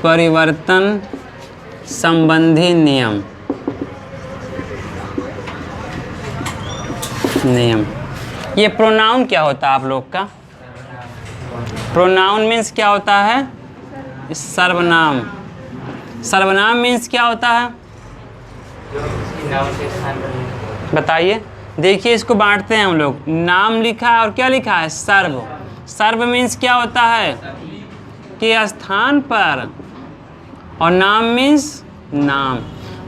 परिवर्तन संबंधी नियम। ये प्रोनाउन क्या होता है आप लोग का? प्रोनाउन मीन्स क्या होता है? सर्वनाम। सर्वनाम मीन्स क्या होता है बताइए। देखिए इसको बांटते हैं हम लोग, नाम लिखा है और क्या लिखा है? सर्व। सर्व मीन्स क्या होता है? कि स्थान पर, और नाम मीन्स नाम।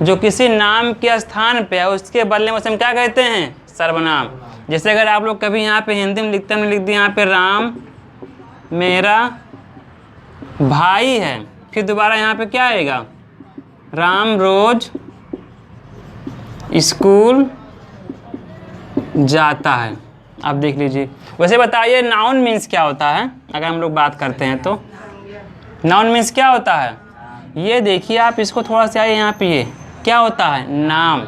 जो किसी नाम के स्थान पे है उसके बदले में उसे हम क्या कहते हैं? सर्वनाम। जैसे अगर आप लोग कभी यहाँ पे हिंदी में लिखते हैं, लिख दिए यहाँ पे राम मेरा भाई है, फिर दोबारा यहाँ पे क्या आएगा? राम रोज स्कूल जाता है। आप देख लीजिए। वैसे बताइए नाउन मीन्स क्या होता है अगर हम लोग बात करते हैं तो? नाउन मीन्स क्या होता है? ये देखिए आप इसको थोड़ा सा आइए यहाँ पे, ये क्या होता है? नाम।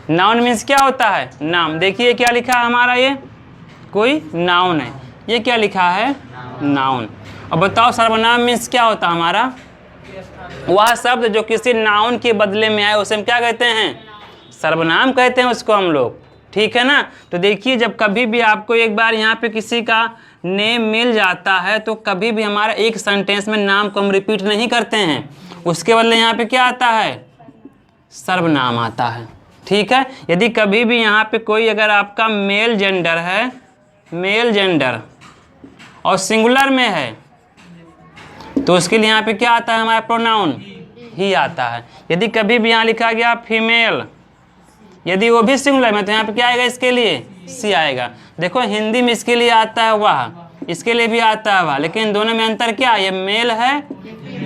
नाउन मीन्स क्या होता है? नाम। देखिए क्या लिखा है हमारा, ये कोई नाउन है, ये क्या लिखा है? नाउन। और बताओ सर्वनाम मीन्स क्या होता है हमारा? वह शब्द जो किसी नाउन के बदले में आए उसे हम क्या कहते हैं? सर्वनाम कहते हैं उसको हम लोग। ठीक है ना? तो देखिए जब कभी भी आपको एक बार यहाँ पे किसी का नेम मिल जाता है तो कभी भी हमारा एक सेंटेंस में नाम को हम रिपीट नहीं करते हैं, उसके बदले यहाँ पे क्या आता है? सर्वनाम आता है। ठीक है? यदि कभी भी यहाँ पे कोई अगर आपका मेल जेंडर है, मेल जेंडर और सिंगुलर में है तो उसके लिए यहाँ पे क्या आता है? हमारा प्रोनाउन ही आता है। यदि कभी भी यहाँ लिखा गया फीमेल, यदि वो भी सिंगुलर में तो यहाँ पे क्या आएगा? इसके लिए सी आएगा। देखो हिंदी में इसके लिए आता है वह, इसके लिए भी आता है वह, लेकिन दोनों में अंतर क्या? ये मेल है,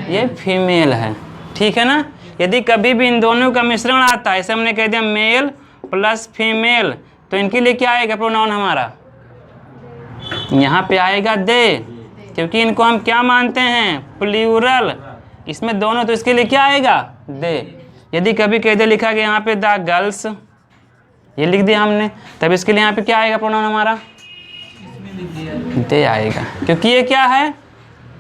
ये फीमेल है। ठीक है ना? यदि कभी भी इन दोनों का मिश्रण आता है, ऐसे हमने कह दिया मेल प्लस फीमेल, तो इनके लिए क्या आएगा प्रोनाउन हमारा? यहाँ पे आएगा दे, क्योंकि इनको हम क्या मानते हैं? प्लूरल। इसमें दोनों, तो इसके लिए क्या आएगा? दे। यदि कभी कह दे लिखा गया यहाँ पे द गर्ल्स, ये लिख दिया हमने, तब इसके लिए यहाँ पे क्या आएगा प्रोनाउन हमारा? दे आएगा, क्योंकि ये क्या है?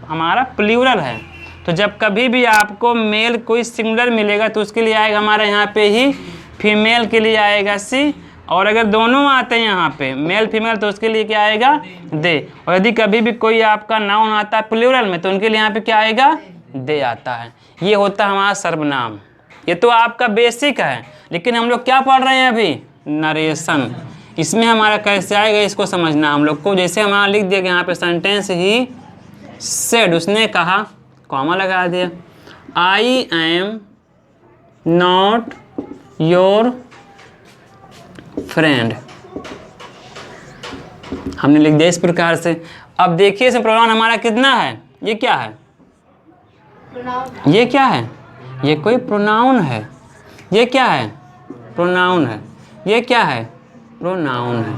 हमारा प्लूरल है। तो जब कभी भी आपको मेल कोई सिंगुलर मिलेगा तो उसके लिए आएगा हमारा यहाँ पे ही, फीमेल के लिए आएगा सी, और अगर दोनों आते हैं यहाँ पे मेल फीमेल तो उसके लिए क्या आएगा? दे। और यदि कभी भी कोई आपका नाउन आता है प्लूरल में तो उनके लिए यहाँ पे क्या आएगा? दे आता है। ये होता है हमारा सर्वनाम। ये तो आपका बेसिक है, लेकिन हम लोग क्या पढ़ रहे हैं अभी? नरेशन। इसमें हमारा कैसे आएगा इसको समझना हम लोग को। जैसे हमारा लिख दिया यहाँ पे सेंटेंस ही सेड, उसने कहा, कॉमा लगा दिया, आई एम नॉट योर फ्रेंड, हमने लिख दिया इस प्रकार से। अब देखिए इसमें प्रोनाउन हमारा कितना है? ये क्या है? ये क्या है? ये कोई प्रोनाउन है। ये क्या है? प्रोनाउन है। ये क्या है? प्रोनाउन है।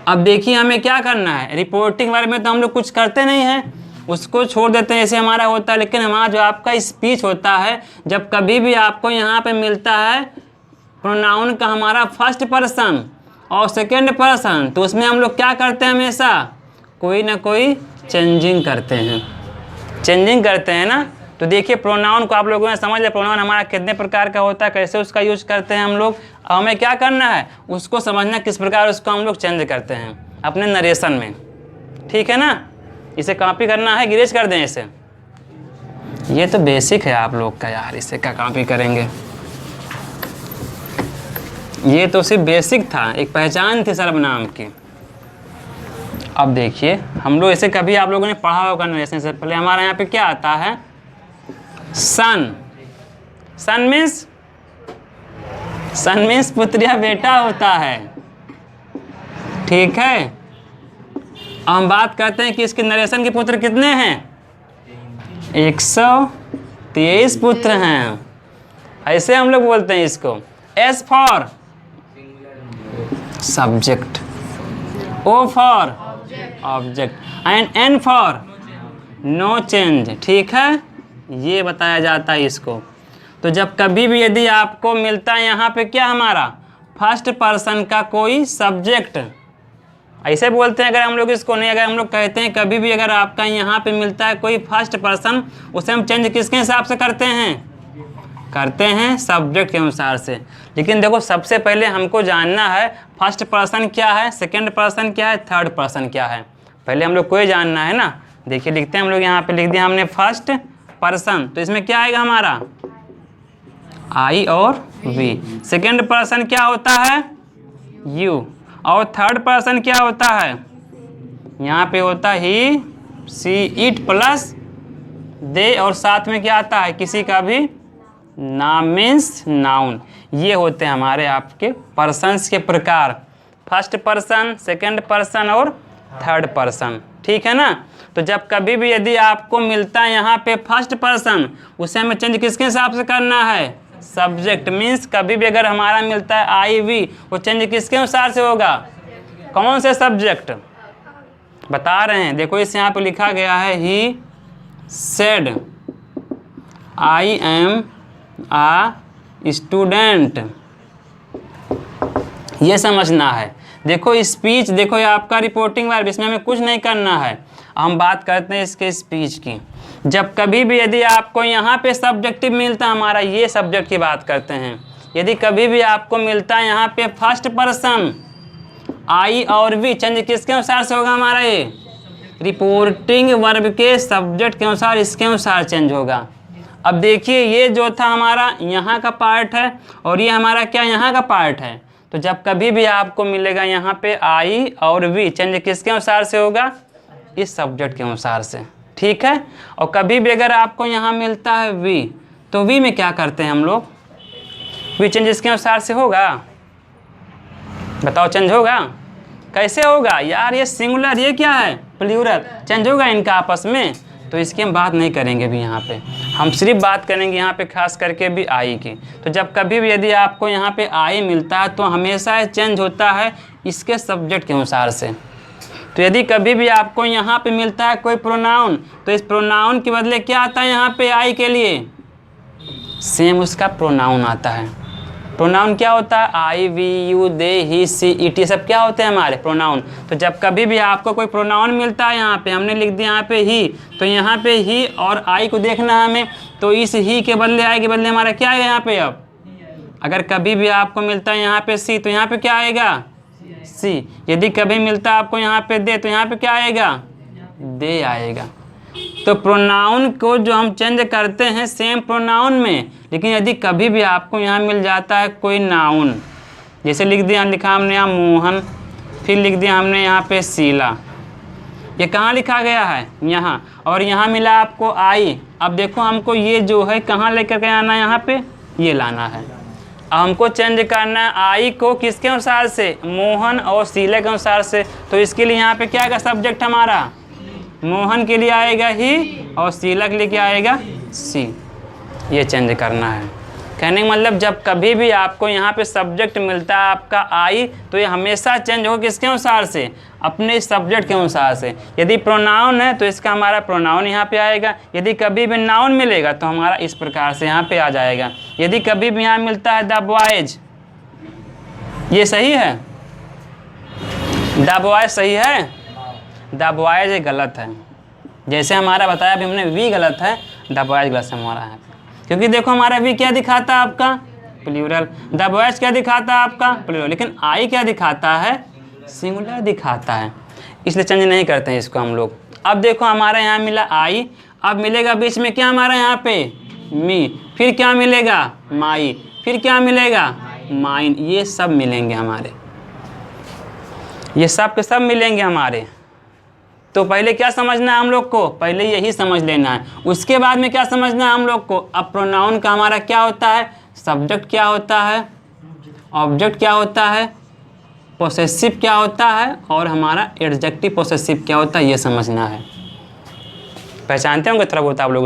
अब देखिए हमें क्या करना है? रिपोर्टिंग वर्ब में तो हम लोग कुछ करते नहीं हैं, उसको छोड़ देते हैं, ऐसे हमारा होता है। लेकिन हमारा जो आपका स्पीच होता है, जब कभी भी आपको यहाँ पे मिलता है प्रोनाउन का हमारा फर्स्ट पर्सन और सेकंड पर्सन, तो उसमें हम लोग क्या करते हैं? हमेशा कोई ना कोई चेंजिंग करते हैं। चेंजिंग करते हैं ना? तो देखिए प्रोनाउन को आप लोगों ने समझ लिया, प्रोनाउन हमारा कितने प्रकार का होता है, कैसे उसका यूज करते हैं हम लोग। हमें क्या करना है? उसको समझना किस प्रकार उसको हम लोग चेंज करते हैं अपने नरेशन में। ठीक है ना? इसे कॉपी करना है, गिरेज कर दें इसे। ये तो बेसिक है आप लोग का यार, इसे क्या कॉपी करेंगे? ये तो सिर्फ बेसिक था, एक पहचान थी सर्वनाम की। अब देखिए हम लोग ऐसे कभी आप लोगों ने पढ़ा होगा नरेशन से पहले, हमारे यहाँ पे क्या आता है? सन। सन मीन्स पुत्र या बेटा होता है। ठीक है? अब हम बात करते हैं कि इसके नरेशन के पुत्र कितने हैं? 123 पुत्र हैं। ऐसे हम लोग बोलते हैं इसको। S for subject, O for object and N for no change. ठीक है? ये बताया जाता है इसको। तो जब कभी भी यदि आपको मिलता है यहाँ पे क्या हमारा फर्स्ट पर्सन का कोई सब्जेक्ट ऐसे बोलते हैं अगर हम लोग इसको नहीं, अगर हम लोग कहते हैं कभी भी अगर आपका यहाँ पे मिलता है कोई फर्स्ट पर्सन, उसे हम चेंज किसके हिसाब से करते हैं सब्जेक्ट के अनुसार से। लेकिन देखो सबसे पहले हमको जानना है फर्स्ट पर्सन क्या है, सेकंड पर्सन क्या है, थर्ड पर्सन क्या है, पहले हम लोग को ये जानना है ना। देखिए लिखते हैं हम लोग, यहाँ पे लिख दिया हमने फर्स्ट पर्सन, तो इसमें क्या आएगा हमारा आई और वी। सेकंड पर्सन क्या होता है यू, और थर्ड पर्सन क्या होता है, यहाँ पे होता है ही, सी, इट प्लस दे, और साथ में क्या आता है किसी का भी नाम मीन्स नाउन। ये होते हैं हमारे आपके पर्सन्स के प्रकार, फर्स्ट पर्सन, सेकंड पर्सन और थर्ड पर्सन, ठीक है ना। तो जब कभी भी यदि आपको मिलता है यहाँ पे फर्स्ट पर्सन, उसे हमें चेंज किसके हिसाब से करना है सब्जेक्ट, मीन्स कभी भी अगर हमारा मिलता है आई वी, वो चेंज किसके अनुसार से होगा, कौन से सब्जेक्ट बता रहे हैं। देखो इस यहाँ पे लिखा गया है he said I am a student, ये समझना है। देखो स्पीच, देखो ये आपका रिपोर्टिंग वर्ब, इसमें हमें कुछ नहीं करना है। हम बात करते हैं इसके स्पीच की। जब कभी भी यदि आपको यहाँ पे सब्जेक्टिव मिलता है, हमारा ये सब्जेक्ट की बात करते हैं, यदि कभी भी आपको मिलता है यहाँ पे फर्स्ट पर्सन आई और वी, चेंज किसके अनुसार से होगा हमारा, ये रिपोर्टिंग वर्ब के सब्जेक्ट के अनुसार, इसके अनुसार चेंज होगा। अब देखिए ये जो था हमारा यहाँ का पार्ट है, और ये हमारा क्या यहाँ का पार्ट है। तो जब कभी भी आपको मिलेगा यहाँ पे आई और वी, चेंज किसके अनुसार से होगा, इस सब्जेक्ट के अनुसार से, ठीक है। और कभी भी अगर आपको यहाँ मिलता है वी, तो वी में क्या करते हैं हम लोग, वी चेंज इसके अनुसार से होगा, बताओ चेंज होगा, कैसे होगा यार, ये सिंगुलर, ये क्या है प्लूरल, चेंज होगा इनका आपस में। तो इसकी हम बात नहीं करेंगे भी यहाँ पे, हम सिर्फ बात करेंगे यहाँ पे खास करके भी आई की। तो जब कभी भी यदि आपको यहाँ पे आई मिलता है, तो हमेशा चेंज होता है इसके सब्जेक्ट के अनुसार से। तो यदि कभी भी आपको यहाँ पे मिलता है कोई प्रोनाउन, तो इस प्रोनाउन के बदले क्या आता है यहाँ पे आई के लिए, सेम उसका प्रोनाउन आता है। प्रोनाउन क्या होता है, I we you they he she it, ये सब क्या होते हैं हमारे प्रोनाउन। तो जब कभी भी आपको कोई प्रोनाउन मिलता है, यहाँ पे हमने लिख दिया यहाँ पे ही, तो यहाँ पे ही और आई को देखना है हमें, तो इस ही के बदले आई के बदले हमारा क्या है यहाँ पे। अब अगर कभी भी आपको मिलता है यहाँ पे सी, तो यहाँ पे क्या आएगा सी। यदि कभी मिलता है आपको यहाँ पे दे, तो यहाँ पे क्या आएगा दे आएगा। तो प्रोनाउन को जो हम चेंज करते हैं सेम प्रोनाउन में, लेकिन यदि कभी भी आपको यहाँ मिल जाता है कोई नाउन, जैसे लिख दिया, लिखा हमने यहाँ मोहन, फिर लिख दिया हमने यहाँ पे शीला, ये कहाँ लिखा गया है यहाँ, और यहाँ मिला आपको आई। अब देखो हमको ये जो है कहाँ लेकर के आना है, यहाँ पे ये लाना है। अब हमको चेंज करना है आई को किसके अनुसार से, मोहन और शीला के अनुसार से। तो इसके लिए यहाँ पे क्या आएगा सब्जेक्ट हमारा, मोहन के लिए आएगा ही, और शीला के लिए क्या आएगा सी। ये चेंज करना है। कहने का मतलब जब कभी भी आपको यहाँ पे सब्जेक्ट मिलता है आपका आई, तो ये हमेशा चेंज होगा किसके अनुसार से, अपने सब्जेक्ट के अनुसार से। यदि प्रोनाउन है तो इसका हमारा प्रोनाउन यहाँ पे आएगा। यदि कभी भी नाउन मिलेगा तो हमारा इस प्रकार से यहाँ पे आ जाएगा। यदि कभी भी यहाँ मिलता है द बॉयज, ये सही है, द बॉयज सही है, द बॉयज गलत है। जैसे हमारा बताया अभी हमने वी गलत है, द बॉयज गलत है हमारा है, क्योंकि देखो हमारा वी क्या दिखाता है आपका प्लूरल, द बॉयज क्या दिखाता है आपका प्लूरल, लेकिन आई क्या दिखाता है सिंगुलर दिखाता है, इसलिए चेंज नहीं करते हैं इसको हम लोग। अब देखो हमारा यहाँ मिला आई, अब मिलेगा बीच में क्या हमारा यहाँ पे मी, फिर क्या मिलेगा माई, फिर क्या मिलेगा माइन, ये सब मिलेंगे हमारे, ये सब के सब मिलेंगे हमारे। तो पहले क्या समझना है हम लोग को, पहले यही समझ लेना है। उसके बाद में क्या समझना है हम लोग को, अब प्रोनाउन का हमारा क्या होता है, सब्जेक्ट क्या होता है, ऑब्जेक्ट क्या होता है, पोसेसिव क्या होता है, और हमारा एडजेक्टिव पोसेसिव क्या होता है, ये समझना है। पहचानते होंगे थोड़ा बहुत आप लोग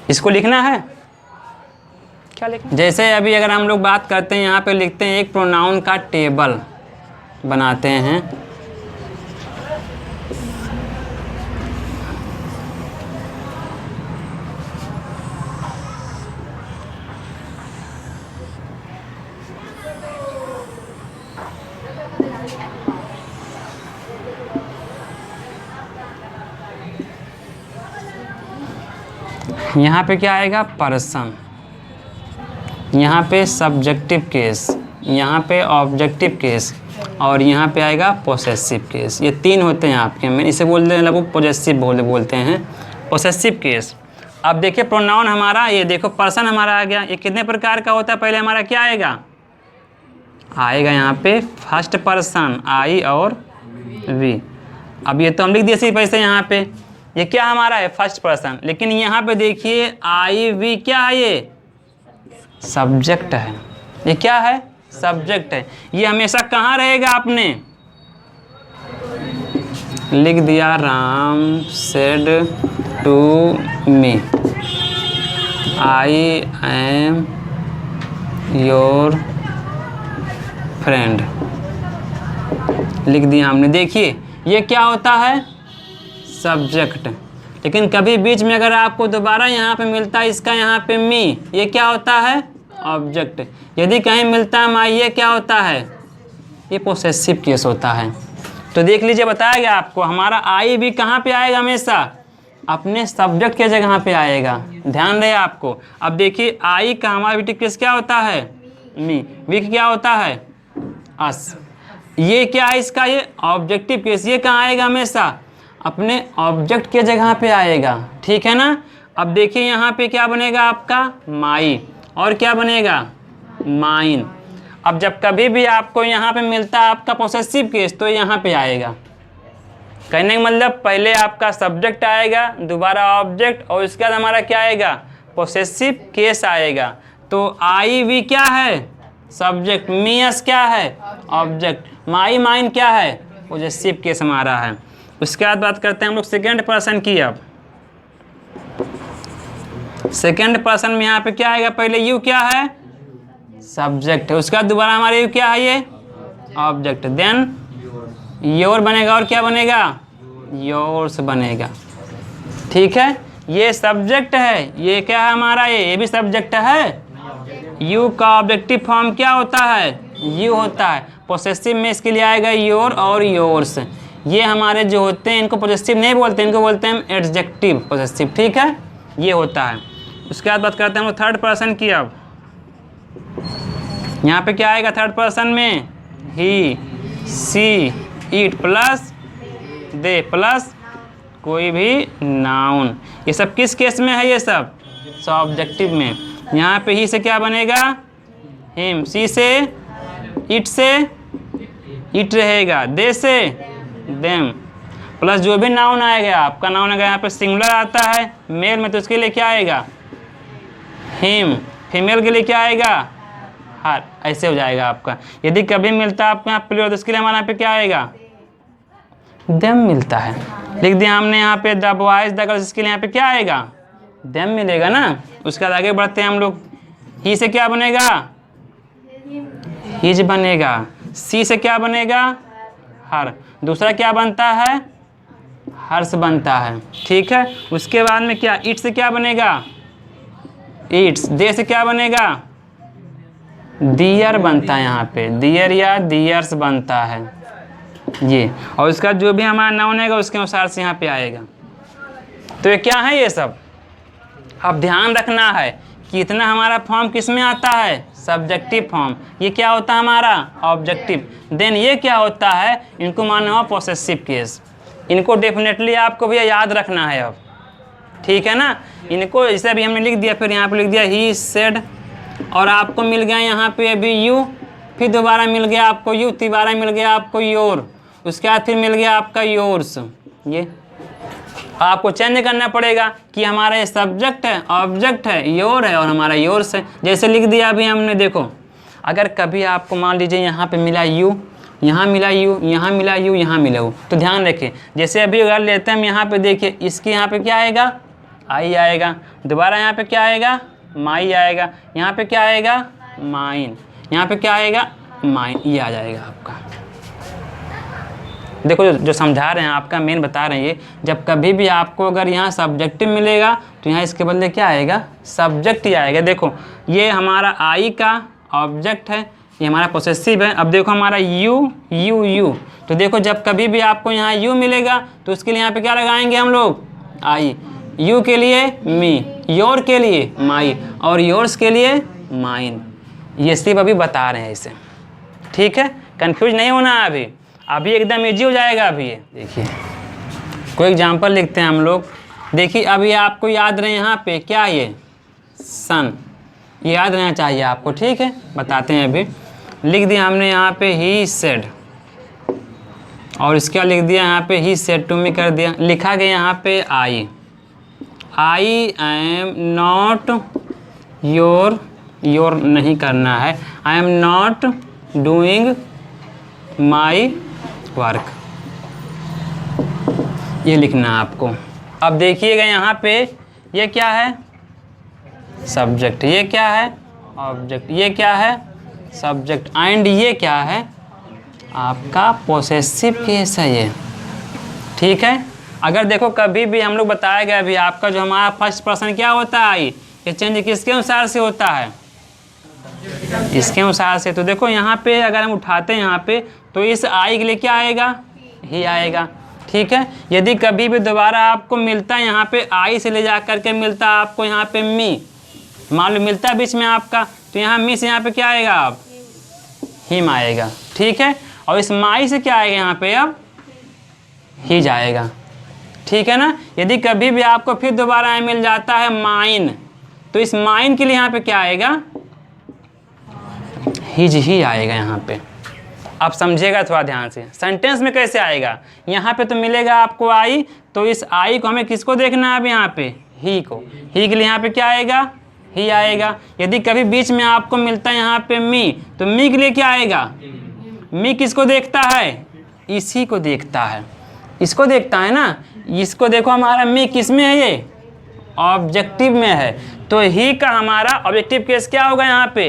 इसको लिखना है। क्या लिखना, जैसे अभी अगर हम लोग बात करते हैं यहाँ पे लिखते हैं एक प्रोनाउन का टेबल बनाते हैं। यहाँ पे क्या आएगा, पर्सन, यहाँ पे सब्जेक्टिव केस, यहाँ पे ऑब्जेक्टिव केस, और यहाँ पे आएगा पोसेसिव केस। ये तीन होते हैं आपके, मैं इसे बोलते हैं लगभग पॉजेसिव बोलते हैं, पोसेसिव केस। अब देखिए प्रोनाउन हमारा, ये देखो पर्सन हमारा आ गया। ये कितने प्रकार का होता है, पहले हमारा क्या आएगा, आएगा यहाँ पे फर्स्ट पर्सन आई और वी। अब ये तो हम लिख दिए सिर्फ ऐसे यहाँ पे, ये क्या हमारा है, फर्स्ट पर्सन। लेकिन यहाँ पे देखिए आई वी क्या है, ये सब्जेक्ट है। ये क्या है, सब्जेक्ट है। ये हमेशा कहाँ रहेगा, आपने लिख दिया Ram said to me I am your friend, लिख दिया हमने। देखिए ये क्या होता है, सब्जेक्ट। लेकिन कभी बीच में अगर आपको दोबारा यहाँ पे मिलता है इसका यहाँ पे मी, ये क्या होता है, ऑब्जेक्ट। यदि कहीं मिलता है माई, ये क्या होता है, ये पोसेसिव केस होता है। तो देख लीजिए, बताया गया आपको हमारा आई भी कहाँ पे आएगा, हमेशा अपने सब्जेक्ट के जगह पे आएगा, ध्यान रहे आपको। अब देखिए आई का हमारा भी केस क्या होता है, मी, वी क्या होता है, अस। ये क्या है इसका, ये ऑब्जेक्टिव केस। ये कहाँ आएगा, हमेशा अपने ऑब्जेक्ट के जगह पे आएगा, ठीक है ना। अब देखिए यहाँ पे क्या बनेगा आपका, माई, और क्या बनेगा, माइन। अब जब कभी भी आपको यहाँ पे मिलता है आपका पोसेसिव केस, तो यहाँ पे आएगा। कहने का मतलब पहले आपका सब्जेक्ट आएगा, दोबारा ऑब्जेक्ट, और उसके बाद हमारा क्या आएगा, पोसेसिव केस आएगा। तो आई वी क्या है, सब्जेक्ट, मी एस क्या है, ऑब्जेक्ट, माई माइन क्या है, पोसेसिव केस हमारा है। उसके बाद बात करते हैं हम लोग सेकेंड पर्सन की। अब सेकेंड पर्सन में यहाँ पे क्या आएगा, पहले यू क्या है, सब्जेक्ट है, उसके बाद दोबारा हमारे यू क्या है, ये ऑब्जेक्ट, देन योर बनेगा, और क्या बनेगा, योर्स बनेगा, ठीक है। ये सब्जेक्ट है, ये क्या है हमारा, ये भी सब्जेक्ट है। यू का ऑब्जेक्टिव फॉर्म क्या होता है, यू होता है। पोसेसिव में इसके लिए आएगा योर और योर्स। ये हमारे जो होते हैं इनको पोजेसिव नहीं बोलते, इनको बोलते हैं एडजेक्टिव पोजेसिव, ठीक है, ये होता है। उसके बाद बात करते हैं हम थर्ड पर्सन की। अब यहाँ पे क्या आएगा थर्ड पर्सन में, ही, she, it plus they plus कोई भी नाउन। ये सब किस केस में है, ये सब ऑब्जेक्टिव में। यहाँ पे ही से क्या बनेगा, हिम, सी से इट रहेगा, दे से देम, प्लस जो भी नाउन आएगा आपका, नाउन आएगा यहाँ पे सिंगुलर आता है मेल में, तो उसके लिए क्या आएगा, हिम। फीमेल के लिए क्या आएगा, हर। ऐसे हो जाएगा आपका। यदि कभी मिलता है आपको यहाँ प्लूरल, तो उसके लिए हमारे यहाँ पे क्या आएगा, देम मिलता है। लिख दिया हमने यहाँ पे द बॉयज द गर्ल्स, इसके लिए यहाँ पे क्या आएगा, देम मिलेगा ना। उसके बाद आगे बढ़ते हैं हम लोग। ही से क्या बनेगा, हिज बनेगा। सी से क्या बनेगा, हर। दूसरा क्या बनता है, हर्ष बनता है, ठीक है। उसके बाद में क्या, इट से क्या बनेगा, इट्स। दे से क्या बनेगा, दियर बनता है, यहाँ पे दियर या दियर्स बनता है ये। और उसका जो भी हमारा नाउन आएगा उसके अनुसार से यहाँ पे आएगा। तो ये क्या है, ये सब अब ध्यान रखना है कि इतना हमारा फॉर्म किस में आता है, सब्जेक्टिव फॉर्म। ये क्या होता है हमारा, ऑब्जेक्टिव। देन ये क्या होता है, इनको माना हुआ पोसेसिव केस। इनको डेफिनेटली आपको भैया याद रखना है अब, ठीक है ना। इनको जैसे अभी हमने लिख दिया, फिर यहाँ पे लिख दिया ही सेड, और आपको मिल गया यहाँ पे अभी यू, फिर दोबारा मिल गया आपको यू, दोबारा मिल गया आपको योर, उसके बाद फिर मिल गया आपका योर्स। ये आपको चेंज करना पड़ेगा कि हमारा ये सब्जेक्ट है, ऑब्जेक्ट है, योर है, और हमारा योर्स है। जैसे लिख दिया अभी हमने, देखो अगर कभी आपको मान लीजिए यहाँ पे मिला यू, यहाँ मिला यू, यहाँ मिला यू, यहाँ मिला यू, तो ध्यान रखें। जैसे अभी अगर लेते हैं हम यहाँ पे, देखिए इसके यहाँ पे क्या आएगा, आई आएगा, दोबारा यहाँ पे क्या आएगा, माई आएगा, यहाँ पे क्या आएगा, माइन, यहाँ पे क्या आएगा, माइन, ये आ जाएगा आपका। देखो जो समझा रहे हैं आपका मेन बता रहे हैं ये, जब कभी भी आपको अगर यहाँ सब्जेक्टिव मिलेगा तो यहाँ इसके बदले क्या आएगा, सब्जेक्ट ही आएगा। देखो ये हमारा आई का ऑब्जेक्ट है, ये हमारा पोसेसिव है। अब देखो हमारा यू यू यू, तो देखो जब कभी भी आपको यहाँ यू मिलेगा तो उसके लिए यहाँ पे क्या लगाएंगे हम लोग, आई। यू के लिए मी, योर के लिए माई, और योर्स के लिए माइन। ये सिर्फ अभी बता रहे हैं इसे, ठीक है, कंफ्यूज नहीं होना है अभी, अभी एकदम इजी हो जाएगा अभी ये। देखिए कोई एग्जांपल लिखते हैं हम लोग। देखिए अभी आपको याद रहे यहाँ पे क्या, ये सन, ये याद रहना चाहिए आपको, ठीक है। बताते हैं अभी, लिख दिया हमने यहाँ पे ही सेड, और इसका लिख दिया यहाँ पे ही सेड टू मी कर दिया। लिखा गया यहाँ पे आई एम नॉट योर, योर नहीं करना है, I am not doing my work, ये लिखना है आपको। अब देखिएगा यहाँ पे ये क्या है, सब्जेक्ट, ये क्या है ऑब्जेक्ट, ये क्या है सब्जेक्ट, एंड ये क्या है आपका पोसेसिव केस है ये, ठीक है। अगर देखो कभी भी हम लोग बताया गया अभी आपका जो हमारा फर्स्ट पर्सन क्या होता है, आई, ये चेंज किसके अनुसार से होता है, इसके अनुसार से। तो देखो यहाँ पे अगर हम उठाते हैं यहाँ पे, तो इस आई के लिए क्या आएगा, ही आएगा, ठीक है। यदि कभी भी दोबारा आपको मिलता है यहाँ पे आई से ले जा करके मिलता है आपको यहाँ पे मी, मान लो मिलता है बीच में आपका, तो यहाँ मी से यहाँ पे क्या आएगा, आप हिम आएगा, ठीक है। और इस माई से क्या आएगा यहाँ पे, अब ही जाएगा, ठीक है ना। यदि कभी भी आपको फिर दोबारा मिल जाता है माइन, तो इस माइन के लिए यहाँ पे क्या आएगा, हिज ही आएगा यहाँ पे। आप समझिएगा थोड़ा ध्यान से, सेंटेंस में कैसे आएगा, यहाँ पे तो मिलेगा आपको आई, तो इस आई को हमें किसको देखना है अब यहाँ पे, ही को, ही के लिए यहाँ पे क्या आएगा, ही आएगा। यदि कभी बीच में आपको मिलता है यहाँ पे मी, तो मी के लिए क्या आएगा, मी किसको देखता है, इसी को देखता है, इसको देखता है ना। इसको देखो हमारा मी किस में है, ये ऑब्जेक्टिव में है, तो ही का हमारा ऑब्जेक्टिव केस क्या होगा यहाँ पे,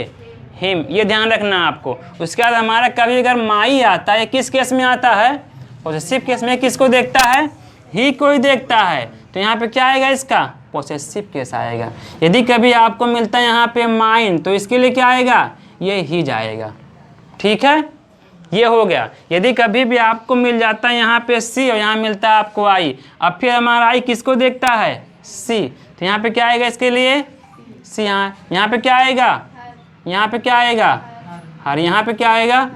हिम, ये ध्यान रखना आपको। उसके बाद हमारा कभी अगर माई आता है, किस केस में आता है, पोसेसिव केस में, किसको देखता है, ही को ही देखता है, तो यहाँ पे क्या आएगा, इसका पोसेसिव केस आएगा। यदि कभी आपको मिलता है यहाँ पे माइन, तो इसके लिए क्या आएगा, ये ही जाएगा, ठीक है, ये हो गया। यदि कभी भी आपको मिल जाता है यहाँ पे सी और यहाँ मिलता है आपको आई, अब फिर हमारा आई किसको देखता है, सी, तो यहाँ पे क्या आएगा इसके लिए, सी, यहाँ पे क्या आएगा, यहाँ पे क्या आएगा, हर, यहाँ पे क्या आएगा,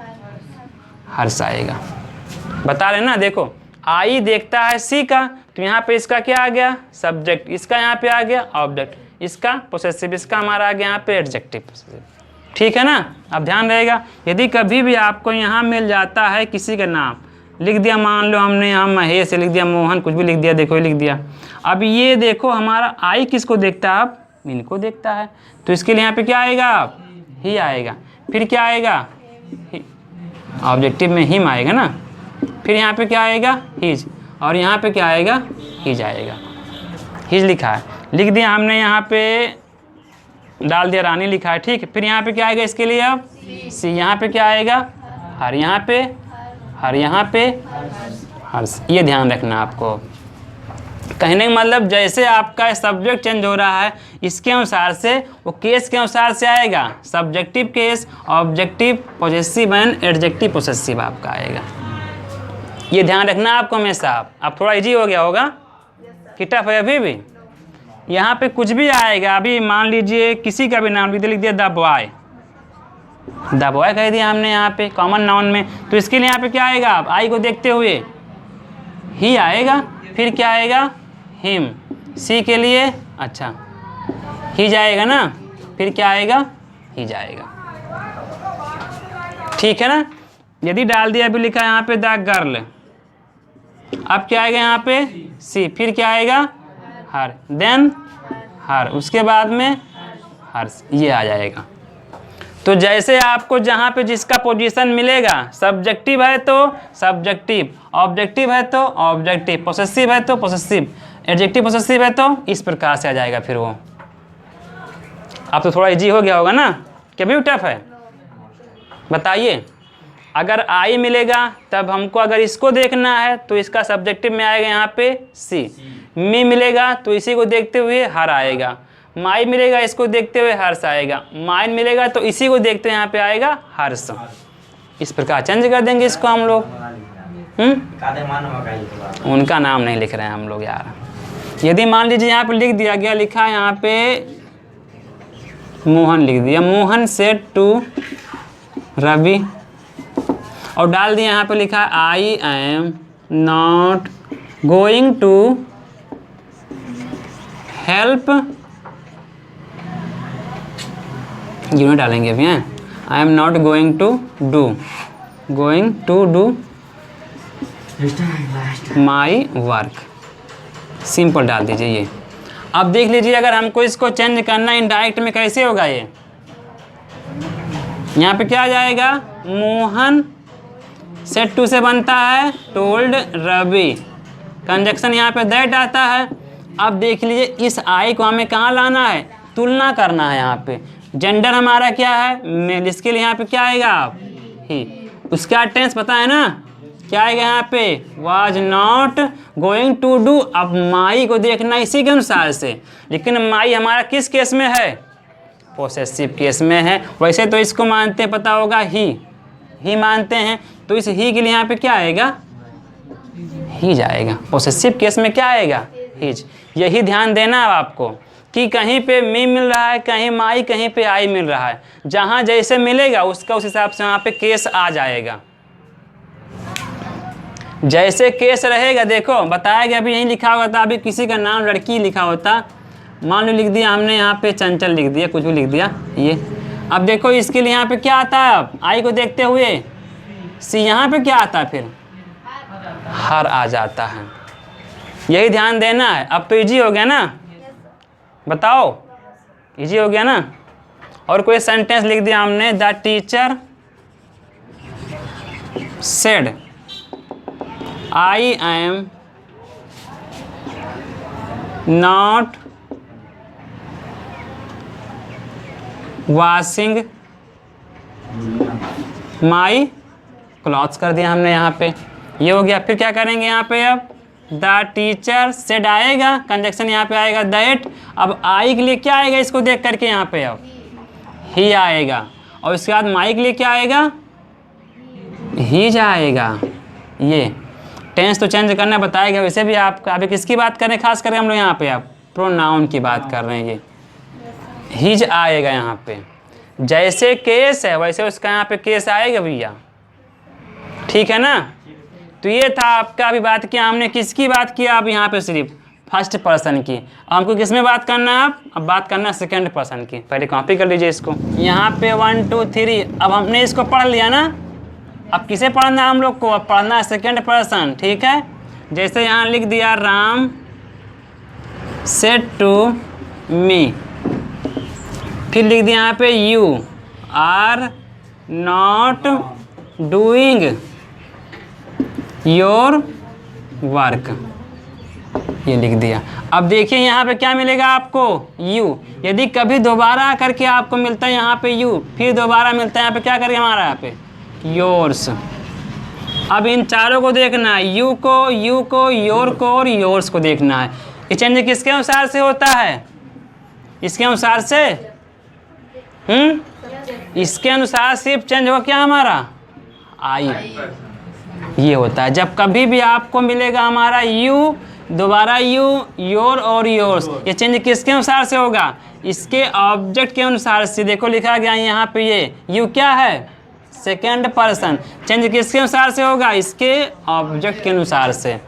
हर्ष आएगा। बता रहे ना, देखो आई देखता है सी का, तो यहाँ पे इसका क्या आ गया, सब्जेक्ट, इसका यहाँ पे आ गया ऑब्जेक्ट, इसका पोसेसिव, इसका हमारा आ गया यहाँ पे एडजेक्टिव, ठीक है ना। अब ध्यान रहेगा, यदि कभी भी आपको यहाँ मिल जाता है किसी का नाम, लिख दिया, मान लो हमने यहाँ महेश लिख दिया, मोहन, कुछ भी लिख दिया, देखो लिख दिया। अब ये देखो हमारा आई किसको देखता है, अब इनको देखता है, तो इसके लिए यहाँ पे क्या आएगा, आप ही आएगा, फिर क्या आएगा, ऑब्जेक्टिव में हिम आएगा ना, फिर यहाँ पे क्या आएगा, हिज, और यहाँ पे क्या आएगा, हिज आएगा। हिज लिखा है, लिख दिया हमने, यहाँ पे डाल दिया रानी लिखा है, ठीक है। फिर यहाँ पे क्या आएगा इसके लिए, अब सी, यहाँ पे क्या आएगा, हर, यहाँ पे हर, यहाँ पे हर, ये ध्यान रखना आपको। कहने का मतलब जैसे आपका सब्जेक्ट चेंज हो रहा है, इसके अनुसार से वो केस के अनुसार से आएगा, subjective case, objective, possessive and adjective possessive आपका आएगा। ये ध्यान रखना आपको हमेशा। अब थोड़ा इजी हो गया होगा कि टफ है अभी भी। यहाँ पे कुछ भी आएगा, अभी मान लीजिए किसी का भी नाम लिख दिया, द बॉय, द बॉय कह दिया हमने यहाँ पे कॉमन नाउन में, तो इसके लिए यहाँ पे क्या आएगा, आप आई को देखते हुए ही आएगा, फिर क्या आएगा, हिम, सी के लिए अच्छा ही जाएगा ना, फिर क्या आएगा, ही जाएगा, ठीक है ना। यदि डाल दिया, अभी लिखा है यहाँ पे द गर्ल, अब क्या आएगा यहाँ पे सी, फिर क्या आएगा, हर, देन हर, उसके बाद में हर, ये आ जाएगा। तो जैसे आपको जहाँ पे जिसका पोजीशन मिलेगा, सब्जेक्टिव है तो सब्जेक्टिव, ऑब्जेक्टिव है तो ऑब्जेक्टिव, पोसेसिव है तो पोसेसिव, एडजेक्टिव पोसेसिव है तो इस प्रकार से आ जाएगा फिर वो। अब तो थोड़ा इजी हो गया होगा ना, कि भी टफ है, बताइए। अगर आई मिलेगा तब हमको अगर इसको देखना है तो इसका सब्जेक्टिव में आएगा यहाँ पे सी, मी मिलेगा तो इसी को देखते हुए हर आएगा, माई मिलेगा, इसको देखते हुए हर्ष आएगा, माइन मिलेगा तो इसी को देखते हुए यहाँ पे आएगा हर्ष। इस प्रकार चेंज कर देंगे इसको हम लोग। उनका नाम नहीं लिख रहे हैं हम लोग यार। यदि मान लीजिए यहाँ पे लिख दिया गया, लिखा है यहाँ पे मोहन लिख दिया, मोहन सेड टू रवि, और डाल दिया यहाँ पे लिखा है I am not going to help, यूँ डालेंगे अभी हैं, I am not going to do my work, simple डाल दीजिए ये। अब देख लीजिए अगर हमको इसको चेंज करना इनडायरेक्ट में कैसे होगा ये, यहाँ पे क्या आ जाएगा, मोहन सेड टू से बनता है टोल्ड रवि, कंजक्शन यहाँ पे दैट आता है। अब देख लीजिए इस आई को हमें कहाँ लाना है, तुलना करना है। यहाँ पे जेंडर हमारा क्या है, मेल, इसके लिए यहाँ पे क्या आएगा आप ही, उसका टेंस पता है ना, क्या आएगा यहाँ पे, was not going to do. अब माई को देखना इसी के अनुसार से, लेकिन माई हमारा किस केस में है, पोसेसिव केस में है। वैसे तो इसको मानते हैं, पता होगा ही मानते हैं, तो इस ही के लिए यहाँ पे क्या आएगा, ही जाएगा। पोसेसिव केस में क्या आएगा, हिज। यही ध्यान देना है आपको कि कहीं पे मी मिल रहा है, कहीं माई, कहीं पे आई मिल रहा है, जहाँ जैसे मिलेगा उसका उस हिसाब से वहाँ पे केस आ जाएगा। जैसे केस रहेगा, देखो बताया गया, अभी यहीं लिखा होगा था, अभी किसी का नाम लड़की लिखा होता, मान लो लिख दिया हमने यहाँ पे चंचल लिख दिया, कुछ भी लिख दिया ये। अब देखो इसके लिए यहाँ पे क्या आता है, अब आई को देखते हुए सी, यहाँ पे क्या आता है, फिर हर आ जाता है। यही ध्यान देना है। अब तो इजी हो गया ना, बताओ इजी हो गया ना। और कोई सेंटेंस लिख दिया हमने, the teacher said I am not washing my clothes कर दिया हमने यहाँ पे, ये हो गया। फिर क्या करेंगे यहाँ पे, अब द टीचर सेड आएगा, कंजक्शन यहाँ पे आएगा दैट। अब आई के लिए क्या आएगा, इसको देख करके यहाँ पे अब ही आएगा, और उसके बाद माई के लिए क्या आएगा, ही जाएगा। ये टेंस तो चेंज करना बताएगा। वैसे भी आप अभी किसकी बात करें, खास करके हम लोग यहाँ पे आप प्रोनाउन की बात कर रहे हैं। ये हिज आएगा यहाँ पे, जैसे केस है वैसे उसका यहाँ पे केस आएगा भैया, ठीक है ना। तो ये था आपका, अभी बात किया हमने किसकी बात किया, अब यहाँ पे सिर्फ फर्स्ट पर्सन की। हमको किस में बात करना है, अब बात करना है सेकंड पर्सन की। पहले कॉपी कर लीजिए इसको, यहाँ पे 1 2 3। अब हमने इसको पढ़ लिया ना, अब किसे पढ़ना है हम लोग को, अब पढ़ना है सेकंड पर्सन, ठीक है। जैसे यहाँ लिख दिया, राम सेड टू मी, फिर लिख दिया यहाँ पे you are not doing your work, ये लिख दिया। अब देखिए यहाँ पे क्या मिलेगा आपको, यू। यदि कभी दोबारा करके आपको मिलता है यहाँ पे यू, फिर दोबारा मिलता है यहाँ पे क्या करेंगे हमारा यहाँ पे योर्स। अब इन चारों को देखना है, यू को, योर को और योर्स को देखना है। ये चेंज किसके अनुसार से होता है, इसके अनुसार से, इसके अनुसार सिर्फ चेंज होगा क्या हमारा, आई। ये होता है जब कभी भी आपको मिलेगा हमारा यू, दोबारा यू, योर और योर्स, ये चेंज किसके अनुसार से होगा, इसके ऑब्जेक्ट के अनुसार से। देखो लिखा गया यहाँ पे, ये यू क्या है, सेकंड पर्सन। चेंज किसके अनुसार से होगा, इसके ऑब्जेक्ट के अनुसार से।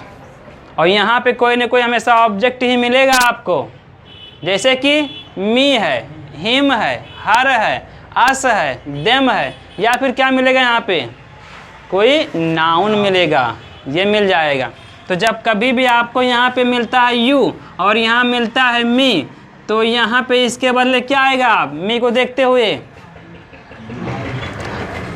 और यहाँ पे कोई ना कोई हमेशा ऑब्जेक्ट ही मिलेगा आपको, जैसे कि मी है, हिम है, हर है, अस है, देम है, या फिर क्या मिलेगा यहाँ पे, कोई नाउन मिलेगा, ये मिल जाएगा। तो जब कभी भी आपको यहाँ पे मिलता है यू और यहाँ मिलता है मी, तो यहाँ पे इसके बदले क्या आएगा, मी को देखते हुए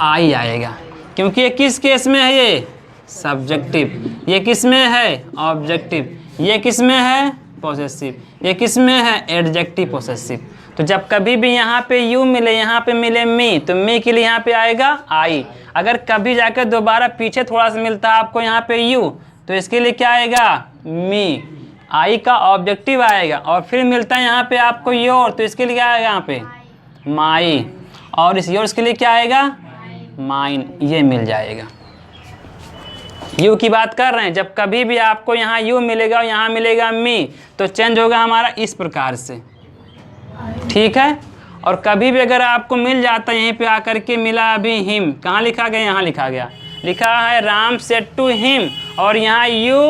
आई आएगा, क्योंकि ये किस केस में है, ये सब्जेक्टिव, ये किस में है ऑब्जेक्टिव, ये किस में है पोसेसिव, ये किस में है एडजेक्टिव पोसेसिव। तो जब कभी भी यहाँ पे यू मिले, यहाँ पे मिले मी, तो मी के लिए यहाँ पे आएगा आई। अगर कभी जाकर दोबारा पीछे थोड़ा सा मिलता है आपको यहाँ पे यू, तो इसके लिए क्या आएगा मी। आई का ऑब्जेक्टिव आएगा और फिर मिलता है यहाँ पे आपको योर, तो इसके लिए क्या आएगा यहाँ पे माई, और इस योर्स के लिए क्या आएगा माइन, ये मिल जाएगा। यू की बात कर रहे हैं, जब कभी भी आपको यहाँ यू मिलेगा और यहाँ मिलेगा मी, तो चेंज होगा हमारा इस प्रकार से, ठीक है। और कभी भी अगर आपको मिल जाता है यहीं पे आकर के मिला अभी हिम, कहाँ लिखा गया, यहाँ लिखा गया, लिखा है राम सेड टू हिम, और यहाँ यू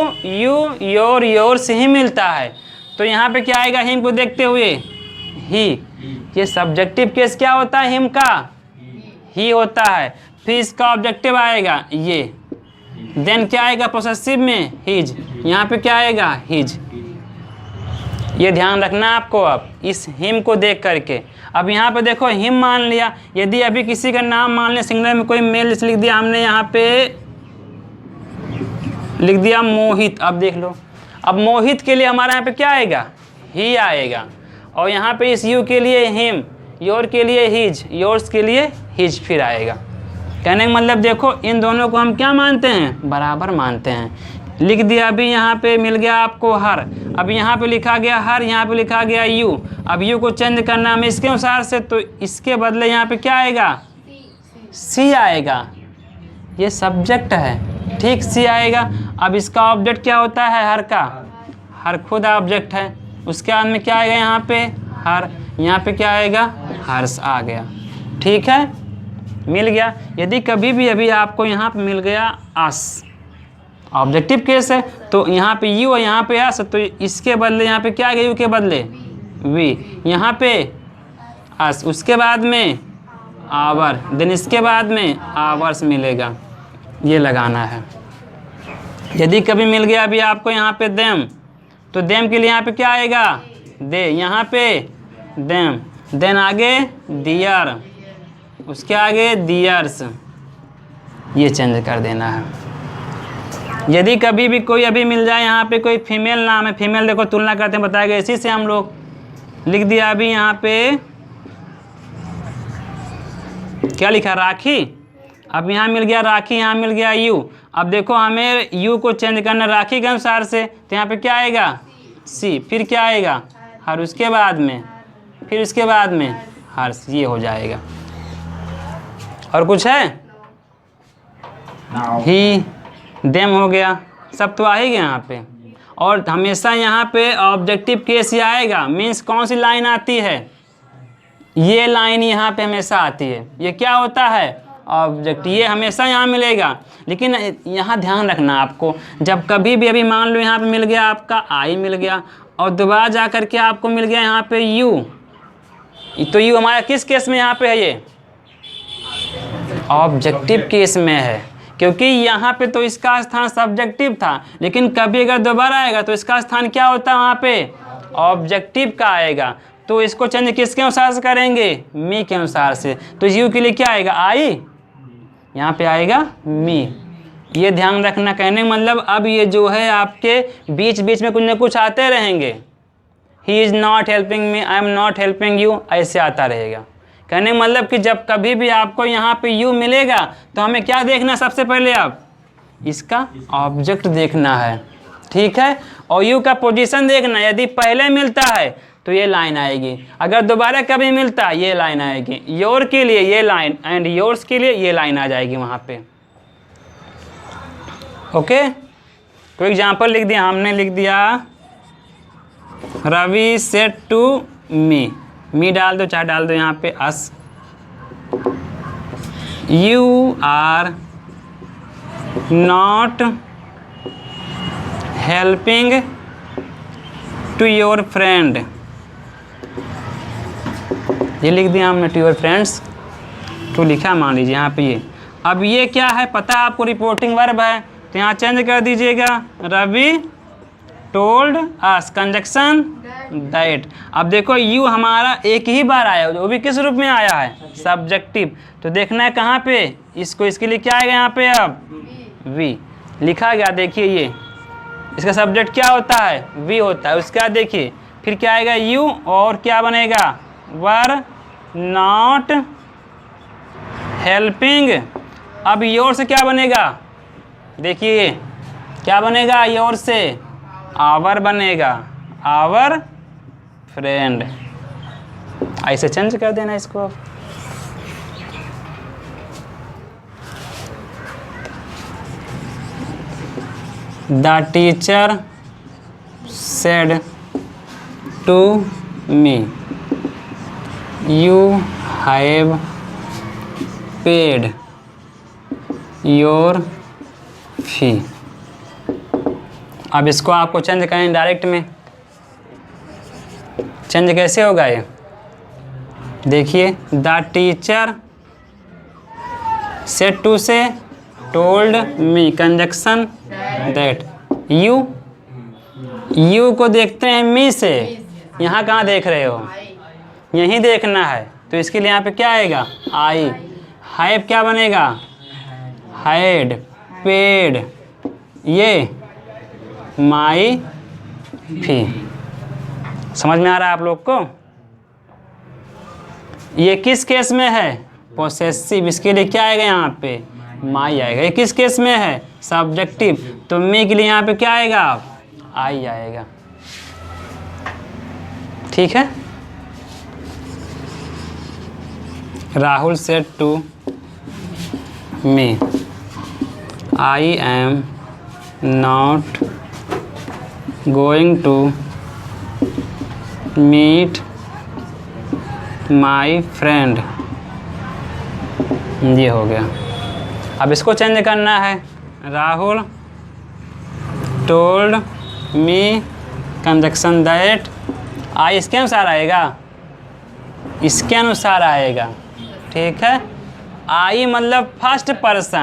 योर योर्स ही मिलता है, तो यहाँ पे क्या आएगा हिम को देखते हुए ही। ये सब्जेक्टिव केस क्या होता है हिम का, ही होता है। फिर इसका ऑब्जेक्टिव आएगा ये, देन क्या आएगा पोसेसिव में हिज, यहाँ पे क्या आएगा हिज। ये ध्यान रखना आपको अब इस हिम को देख करके। अब यहाँ पे देखो हिम मान लिया, यदि अभी किसी का नाम मान लिया सिंगुलर में, कोई मेल लिख दिया हमने, यहाँ पे लिख दिया मोहित। अब देख लो, अब मोहित के लिए हमारे यहाँ पे क्या आएगा ही आएगा, और यहाँ पे इस यू के लिए हिम, योर के लिए हिज, योर्स के लिए हिज फिर आएगा। कहने का मतलब देखो इन दोनों को हम क्या मानते हैं, बराबर मानते हैं। लिख दिया अभी यहाँ पे मिल गया आपको हर, अब यहाँ पे लिखा गया हर, यहाँ पे लिखा गया यू। अब यू को चेंज करना हमें इसके अनुसार से, तो इसके बदले यहाँ पे क्या आएगा सी आएगा, ये सब्जेक्ट है, ठीक सी आएगा। अब इसका ऑब्जेक्ट क्या होता है हर का, हर खुद ऑब्जेक्ट है, उसके बाद में क्या आएगा यहाँ पे हर, यहाँ पे क्या आएगा हर्ष आ गया, ठीक है मिल गया। यदि कभी भी अभी आपको यहाँ पे मिल गया अस, ऑब्जेक्टिव केस है, तो यहाँ पे यू और यहाँ पे अस, तो इसके बदले यहाँ पे क्या आ गया यू के बदले वी, यहाँ पे अस, उसके बाद में आवर, देन इसके बाद में आवर्स मिलेगा, ये लगाना है। यदि कभी मिल गया अभी आपको यहाँ पे देम, तो देम के लिए यहाँ पे क्या आएगा दे, यहाँ पे देम, देन आगे दियर, उसके आगे दियर्स, ये चेंज कर देना है। यदि कभी भी कोई अभी मिल जाए यहाँ पे कोई फीमेल नाम है, फीमेल देखो तुलना करते हैं बताया गया, इसी से हम लोग लिख दिया अभी यहाँ पे क्या लिखा राखी। अब यहाँ मिल गया राखी, यहाँ मिल गया यू। अब देखो हमें यू को चेंज करना राखी के अनुसार से, तो यहाँ पे क्या आएगा सी, फिर क्या आएगा हर, उसके बाद में फिर उसके बाद में हर्ष, ये हो जाएगा। और कुछ है ही देम हो गया, सब तो आ ही गया यहाँ पे। और हमेशा यहाँ पे ऑब्जेक्टिव केस ही आएगा, मीन्स कौन सी लाइन आती है, ये लाइन यहाँ पे हमेशा आती है। ये क्या होता है ऑब्जेक्ट, ये हमेशा यहाँ मिलेगा। लेकिन यहाँ ध्यान रखना आपको, जब कभी भी अभी मान लो यहाँ पे मिल गया आपका आई मिल गया, और दोबारा जा कर के आपको मिल गया यहाँ पे यू, तो यू हमारा किस केस में यहाँ पे है, ये ऑब्जेक्टिव केस में है, क्योंकि यहाँ पे तो इसका स्थान सब्जेक्टिव था, लेकिन कभी अगर दोबारा आएगा तो इसका स्थान क्या होता है वहाँ पे ऑब्जेक्टिव का आएगा। तो इसको चेंज किसके अनुसार से करेंगे, मी के अनुसार से। तो यू के लिए क्या आएगा आई, यहाँ पे आएगा मी, ये ध्यान रखना। कहने का मतलब अब ये जो है आपके बीच बीच में कुछ ना कुछ आते रहेंगे, he is not helping me, I am not helping you, ऐसे आता रहेगा। कहने का मतलब कि जब कभी भी आपको यहाँ पे यू मिलेगा तो हमें क्या देखना, सबसे पहले अब इसका ऑब्जेक्ट देखना है, ठीक है, और यू का पोजीशन देखना। यदि पहले मिलता है तो ये लाइन आएगी, अगर दोबारा कभी मिलता है ये लाइन आएगी, योर के लिए ये लाइन एंड योर्स के लिए ये लाइन आ जाएगी वहाँ पे। ओके, कोई एग्जाम्पल लिख दिया हमने, लिख दिया रवि सेड टू मी डाल दो, चाहे डाल दो यहाँ पे us, you are not helping to your friend, ये लिख दिया हमने टू योर फ्रेंड्स, टू लिखा मान लीजिए यहाँ पे ये। अब ये क्या है पता है आपको, रिपोर्टिंग वर्ब है, तो यहाँ चेंज कर दीजिएगा, Ravi told us, conjunction that. अब देखो यू हमारा एक ही बार आया, वो भी किस रूप में आया है सब्जेक्टिव, तो देखना है कहाँ पे इसको, इसके लिए क्या आएगा यहाँ पे अब वी लिखा गया। देखिए ये इसका सब्जेक्ट क्या होता है वी होता है, उसके बाद देखिए फिर क्या आएगा यू, और क्या बनेगा वर नॉट हेल्पिंग। अब योर से क्या बनेगा, देखिए क्या बनेगा योर से आवर बनेगा, आवर फ्रेंड। ऐसे चेंज कर देना इसको। The teacher said to me you have paid your fee. अब इसको आपको चेंज करें डायरेक्ट में। चेंज कैसे होगा ये? देखिए, द टीचर सेड टू से told me, conjunction that. You को देखते हैं मी से, यहाँ कहाँ देख रहे हो? यहीं देखना है, तो इसके लिए यहाँ पे क्या आएगा? आई। हैव क्या बनेगा? हैड। पेड, ये माई फी। समझ में आ रहा है आप लोग को? ये किस केस में है? पोसेसिव। इसके लिए क्या आएगा यहाँ पे? माई आएगा। ये किस केस में है? सब्जेक्टिव। तो मी के लिए यहाँ पे क्या आएगा? आई आएगा। ठीक है। Rahul said to me I am not going to meet my friend. ये हो गया। अब इसको चेंज करना है। Rahul told me, conjunction that. I इसके अनुसार आएगा, इसके अनुसार आएगा। ठीक है। आई मतलब फर्स्ट पर्सन।